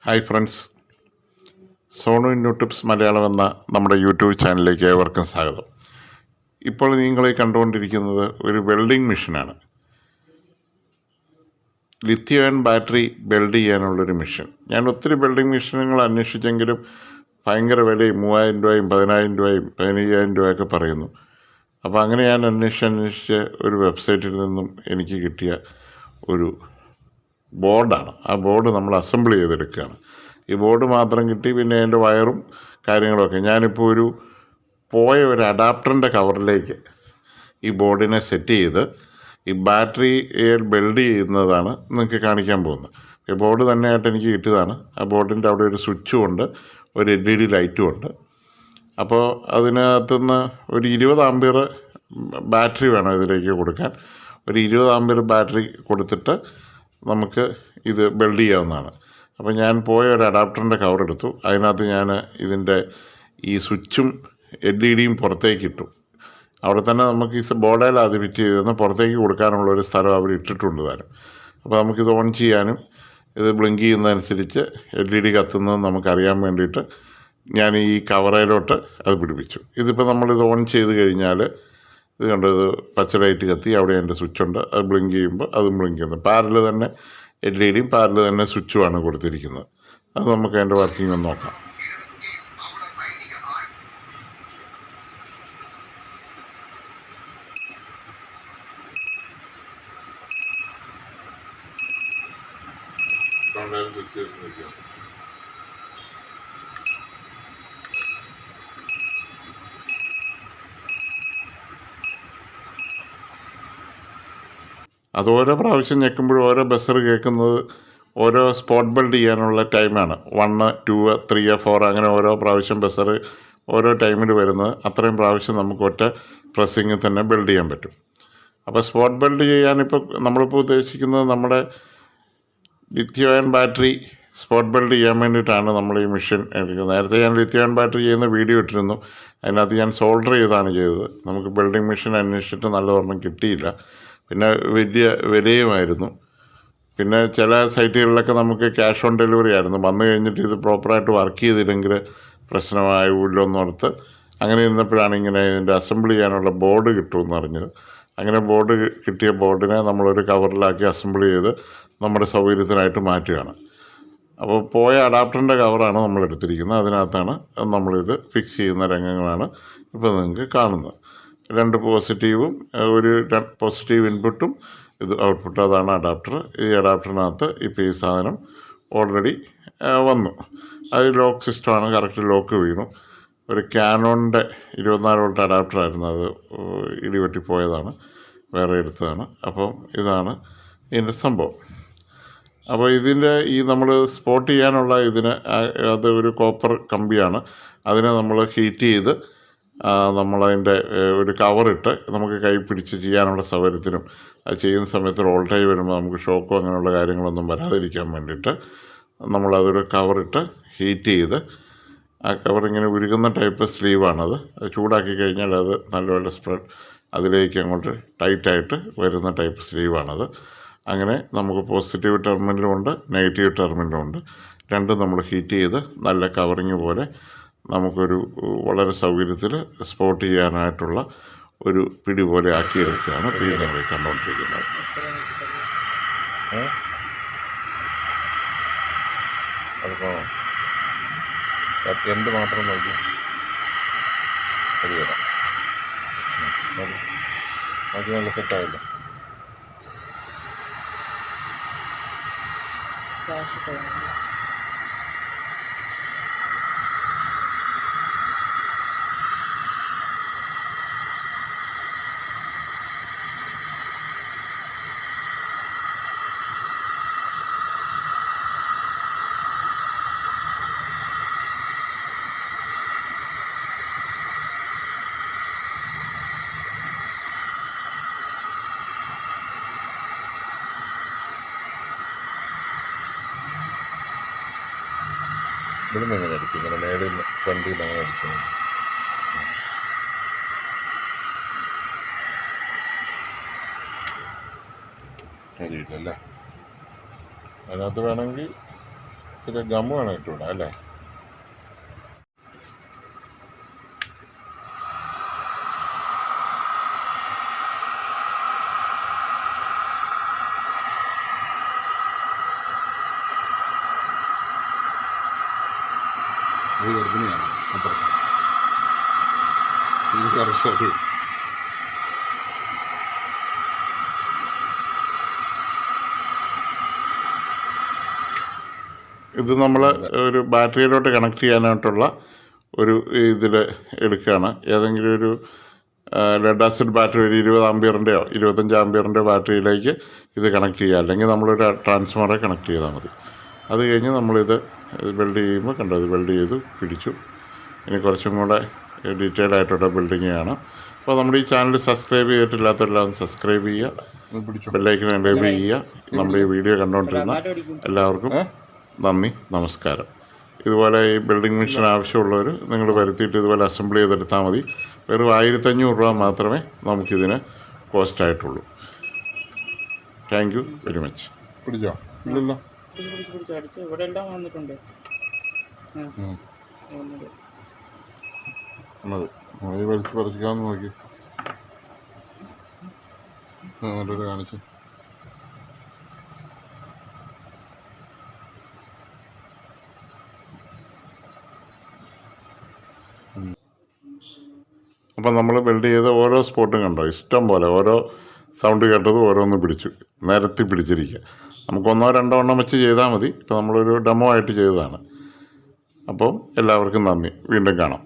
Hi friends, Sonu ഇന്നു tips Malayalam എന്ന നമ്മുടെ യൂട്യൂബ് ചാനലിലേക്ക് ഏവർക്കും സ്വാഗതം. ഇപ്പോൾ നിങ്ങളെ കണ്ടുകൊണ്ടിരിക്കുന്നത് ഒരു വെൽഡിംഗ് മെഷീനാണ്. ലിഥിയം അയൺ ബാറ്ററി വെൽഡ് ചെയ്യാനുള്ളൊരു മെഷീൻ. ഞാൻ ഒത്തിരി വെൽഡിംഗ് മെഷീനുകൾ അന്വേഷിച്ചെങ്കിലും ഭയങ്കര വിലയും 3000 രൂപയും 10000 രൂപയും 15000 രൂപയൊക്കെ പറയുന്നു. അപ്പോൾ അങ്ങനെ ഞാൻ അന്വേഷിച്ച് ഒരു വെബ്സൈറ്റിൽ നിന്നും എനിക്ക് കിട്ടിയ ഒരു ബോർഡാണ്. ആ ബോർഡ് നമ്മൾ അസംബിൾ ചെയ്തെടുക്കുകയാണ്. ഈ ബോർഡ് മാത്രം കിട്ടി, പിന്നെ അതിൻ്റെ വയറും കാര്യങ്ങളൊക്കെ. ഞാനിപ്പോൾ ഒരു അഡാപ്റ്ററിൻ്റെ കവറിലേക്ക് ഈ ബോർഡിനെ സെറ്റ് ചെയ്ത് ഈ ബാറ്ററി ബെൽഡ് ചെയ്യുന്നതാണ് നിങ്ങൾക്ക് കാണിക്കാൻ പോകുന്നത്. ഈ ബോർഡ് തന്നെയായിട്ട് എനിക്ക് കിട്ടിയതാണ്. ആ ബോർഡിൻ്റെ അവിടെ ഒരു സ്വിച്ചും ഉണ്ട്, ഒരു LED ലൈറ്റും ഉണ്ട്. അപ്പോൾ അതിനകത്തുനിന്ന് ഒരു 20 ആമ്പിയർ ബാറ്ററി വേണം ഇതിലേക്ക് കൊടുക്കാൻ. ഒരു 20 ആമ്പിയർ ബാറ്ററി കൊടുത്തിട്ട് നമുക്ക് ഇത് ബെൽഡ് ചെയ്യാവുന്നതാണ്. അപ്പോൾ ഞാൻ ഒരു അഡാപ്റ്ററിൻ്റെ കവർ എടുത്തു. അതിനകത്ത് ഞാൻ ഇതിൻ്റെ ഈ സ്വിച്ചും LED പുറത്തേക്ക് ഇട്ടു. അവിടെ തന്നെ നമുക്ക് ഈ ബോർഡേൽ അത് ഫിറ്റ് ചെയ്തെന്ന് പുറത്തേക്ക് കൊടുക്കാനുള്ള ഒരു സ്ഥലം അവർ ഇട്ടിട്ടുണ്ട് താനും. അപ്പോൾ നമുക്കിത് ഓൺ ചെയ്യാനും ഇത് ബ്ലിങ്ക് ചെയ്യുന്നതനുസരിച്ച് LED കത്തുന്നത് നമുക്കറിയാൻ വേണ്ടിയിട്ട് ഞാൻ ഈ കവറയിലോട്ട് അത് പിടിപ്പിച്ചു. ഇതിപ്പോൾ നമ്മളിത് ഓൺ ചെയ്ത് കഴിഞ്ഞാൽ ഇത് കണ്ടോ, ഇത് പച്ച ലൈറ്റ് കത്തി, അവിടെ എൻ്റെ സ്വിച്ചുണ്ട്. അത് ബ്ലിങ്ക് ചെയ്യുമ്പോൾ അതും ബ്ലിങ്ക് ചെയ്യുന്നു. പാരൽ തന്നെ LED പാരൽ തന്നെ സ്വിച്ചുമാണ് കൊടുത്തിരിക്കുന്നത്. അത് നമുക്ക് അതിൻ്റെ വർക്കിംഗ് ഒന്ന് നോക്കാം. അത് ഓരോ പ്രാവശ്യം ഞെക്കുമ്പോഴും ഓരോ ബസർ കേൾക്കുന്നത് ഓരോ സ്പോട്ട് ബെൽഡ് ചെയ്യാനുള്ള ടൈമാണ്. 1, 2, 3, 4 അങ്ങനെ ഓരോ പ്രാവശ്യം ബസർ ഓരോ ടൈമിൽ വരുന്നത്. അത്രയും പ്രാവശ്യം നമുക്ക് ഒറ്റ പ്രസ്സിങ്ങിൽ തന്നെ ബെൽഡ് ചെയ്യാൻ പറ്റും. അപ്പോൾ സ്പോട്ട് ബെൽഡ് ചെയ്യാനിപ്പോൾ നമ്മളിപ്പോൾ ഉദ്ദേശിക്കുന്നത് നമ്മുടെ ലിഥിയം അയൺ ബാറ്ററി സ്പോട്ട് ബെൽഡ് ചെയ്യാൻ വേണ്ടിയിട്ടാണ് നമ്മൾ ഈ മെഷീൻ എടുക്കുന്നത്. നേരത്തെ ഞാൻ ലിഥിയം അയൺ ബാറ്ററി ചെയ്യുന്ന വീഡിയോ ഇട്ടിരുന്നു. അതിനകത്ത് ഞാൻ സോൾഡർ ചെയ്താണ് ചെയ്തത്. നമുക്ക് ബെൽഡിംഗ് മെഷീൻ അന്വേഷിച്ചിട്ട് നല്ലതൊന്നും കിട്ടിയില്ല. പിന്നെ വലിയ വിലയുമായിരുന്നു. പിന്നെ ചില സൈറ്റുകളിലൊക്കെ നമുക്ക് ക്യാഷ് ഓൺ ഡെലിവറി ആയിരുന്നു. വന്നു കഴിഞ്ഞിട്ട് ഇത് പ്രോപ്പറായിട്ട് വർക്ക് ചെയ്തില്ലെങ്കിൽ പ്രശ്നമാവില്ലോ എന്നോർത്ത് അങ്ങനെ ഇരുന്നപ്പോഴാണ് ഇങ്ങനെ ഇതിൻ്റെ അസംബിൾ ചെയ്യാനുള്ള ബോർഡ് കിട്ടുമെന്ന് അറിഞ്ഞത്. അങ്ങനെ ബോർഡ് കിട്ടിയ ബോർഡിനെ നമ്മളൊരു കവറിലാക്കി അസംബിൾ ചെയ്ത് നമ്മുടെ സൗകര്യത്തിനായിട്ട് മാറ്റുകയാണ്. അപ്പോൾ അഡാപ്റ്ററിൻ്റെ കവറാണ് നമ്മൾ എടുത്തിരിക്കുന്നത്. അതിനകത്താണ് നമ്മളിത് ഫിക്സ് ചെയ്യുന്ന രംഗങ്ങളാണ് ഇപ്പോൾ നിങ്ങൾക്ക് കാണുന്നത്. 2 പോസിറ്റീവും ഒരു പോസിറ്റീവ് ഇൻപുട്ടും ഇത് ഔട്ട്പുട്ട്. അതാണ് അഡാപ്റ്റർ. ഈ അഡാപ്റ്ററിനകത്ത് ഇപ്പോൾ ഈ സാധനം ഓൾറെഡി വന്നു. അത് ലോക്ക് സിസ്റ്റമാണ്, കറക്റ്റ് ലോക്ക് വീണു. ഒരു ക്യാനോണിൻ്റെ 24 വോൾട്ട് അഡാപ്റ്ററായിരുന്നു. അത് ഇടിവെട്ടിപ്പോയതാണ്, വേറെ എടുത്തതാണ്. അപ്പം ഇതാണ് ഇതിൻ്റെ സംഭവം. അപ്പോൾ ഇതിൻ്റെ നമ്മൾ സ്പോട്ട് ചെയ്യാനുള്ള അത് ഒരു കോപ്പർ കമ്പിയാണ്. അതിനെ നമ്മൾ ഹീറ്റ് ചെയ്ത് നമ്മളതിൻ്റെ ഒരു കവറിട്ട് നമുക്ക് കൈ പിടിച്ച് ചെയ്യാനുള്ള സൗകര്യത്തിനും അത് ചെയ്യുന്ന സമയത്ത് വോൾട്ടേജ് വരുമ്പോൾ നമുക്ക് ഷോക്കോ അങ്ങനെയുള്ള കാര്യങ്ങളൊന്നും വരാതിരിക്കാൻ വേണ്ടിയിട്ട് നമ്മളതൊരു കവറിട്ട് ഹീറ്റ് ചെയ്ത് ആ കവറിങ്ങനെ ഉരുകുന്ന ടൈപ്പ് സ്ലീവാണത്. അത് ചൂടാക്കി കഴിഞ്ഞാൽ അത് നല്ലപോലെ സ്പ്രെഡ് അതിലേക്ക് അങ്ങോട്ട് ടൈറ്റായിട്ട് വരുന്ന ടൈപ്പ് സ്ലീവാണത്. അങ്ങനെ നമുക്ക് പോസിറ്റീവ് ടെർമിനലും ഉണ്ട്, നെഗറ്റീവ് ടെർമിനലും ഉണ്ട്. രണ്ടും നമ്മൾ ഹീറ്റ് ചെയ്ത് നല്ല കവറിങ് പോലെ നമുക്കൊരു വളരെ സൗകര്യത്തിൽ സ്പോട്ട് ചെയ്യാനായിട്ടുള്ള ഒരു പിടി പോലെ ആക്കിയെടുക്കുകയാണ് ഇപ്പോൾ നിങ്ങൾ കണ്ടുകൊണ്ടിരിക്കുന്നത്. അതിപ്പോൾ എന്ത് മാത്രം നോക്കി ശരിയല്ല, നോക്കി നല്ല സെറ്റായില്ല. ഇവിടുന്ന് എങ്ങനെ അടിക്കും? ഇങ്ങനെ മേളിൽ നിന്ന് ഫ്രണ്ടിൽ നിന്ന് അങ്ങനെ അടിക്കുന്നു. ശരിയില്ലല്ലേ? അതിനകത്ത് വേണമെങ്കിൽ ഇച്ചിരി ഗമ്മ് വേണം ഇട്ടുവിടാം അല്ലേ? ഇത് ഗർഭിണിയാണ് അപ്പുറം. സോറി. ഇത് നമ്മൾ ഒരു ബാറ്ററിയിലോട്ട് കണക്ട് ചെയ്യാനായിട്ടുള്ള ഒരു ഇതിൽ എടുക്കുകയാണ്. ഏതെങ്കിലും ഒരു ലെഡ് ആസിഡ് ബാറ്ററി ഒരു 20 ആംപിയറിൻ്റെയോ 25 ആംപിയറിൻ്റെ ബാറ്ററിയിലേക്ക് ഇത് കണക്ട് ചെയ്യുക. അല്ലെങ്കിൽ നമ്മളൊരു ട്രാൻസ്ഫോമറെ കണക്ട് ചെയ്താൽ മതി. അത് കഴിഞ്ഞ് നമ്മളിത് വെൽഡ് ചെയ്യുമ്പോൾ കണ്ടോ, ഇത് വെൽഡ് ചെയ്തു പിടിച്ചു. ഇനി കുറച്ചും കൂടെ ഡീറ്റെയിൽഡ് ആയിട്ടുള്ള ബിൽഡിങ് ആണ്. അപ്പോൾ നമ്മുടെ ഈ ചാനൽ സബ്സ്ക്രൈബ് ചെയ്തിട്ടില്ലാത്തവരെല്ലാം സബ്സ്ക്രൈബ് ചെയ്യുക, ബെല്ലൈക്കൻ എനേബിൾ ചെയ്യുക. നമ്മുടെ ഈ വീഡിയോ കണ്ടുകൊണ്ടിരുന്ന എല്ലാവർക്കും നന്ദി, നമസ്കാരം. ഇതുപോലെ ഈ ബിൽഡിംഗ് മെഷീൻ ആവശ്യമുള്ളവർ നിങ്ങൾ വരുത്തിയിട്ട് ഇതുപോലെ അസംബിൾ ചെയ്തെടുത്താൽ മതി. വെറും 1500 രൂപ മാത്രമേ നമുക്കിതിന് കോസ്റ്റായിട്ടുള്ളൂ. Thank you very much. പിടിച്ചോ? ഇല്ലല്ലോ. ഇവിടെ എല്ലാം വന്നിട്ടുണ്ട്. വലിച്ച് പറിച്ചിക്കാന്ന് നോക്കി നല്ലൊരു കാണിച്ചു. അപ്പം നമ്മൾ ബിൽഡ് ചെയ്ത ഓരോ സ്പോട്ടും കണ്ടോ, ഇഷ്ടം പോലെ ഓരോ സൗണ്ട് കേട്ടത് ഓരോന്ന് പിടിച്ചു, നിരത്തി പിടിച്ചിരിക്കുക. നമുക്ക് 1-2 എണ്ണം വെച്ച് ചെയ്താൽ മതി. ഇപ്പോൾ നമ്മളൊരു ഡെമോ ആയിട്ട് ചെയ്തതാണ്. അപ്പം എല്ലാവർക്കും നന്ദി. വീണ്ടും കാണാം.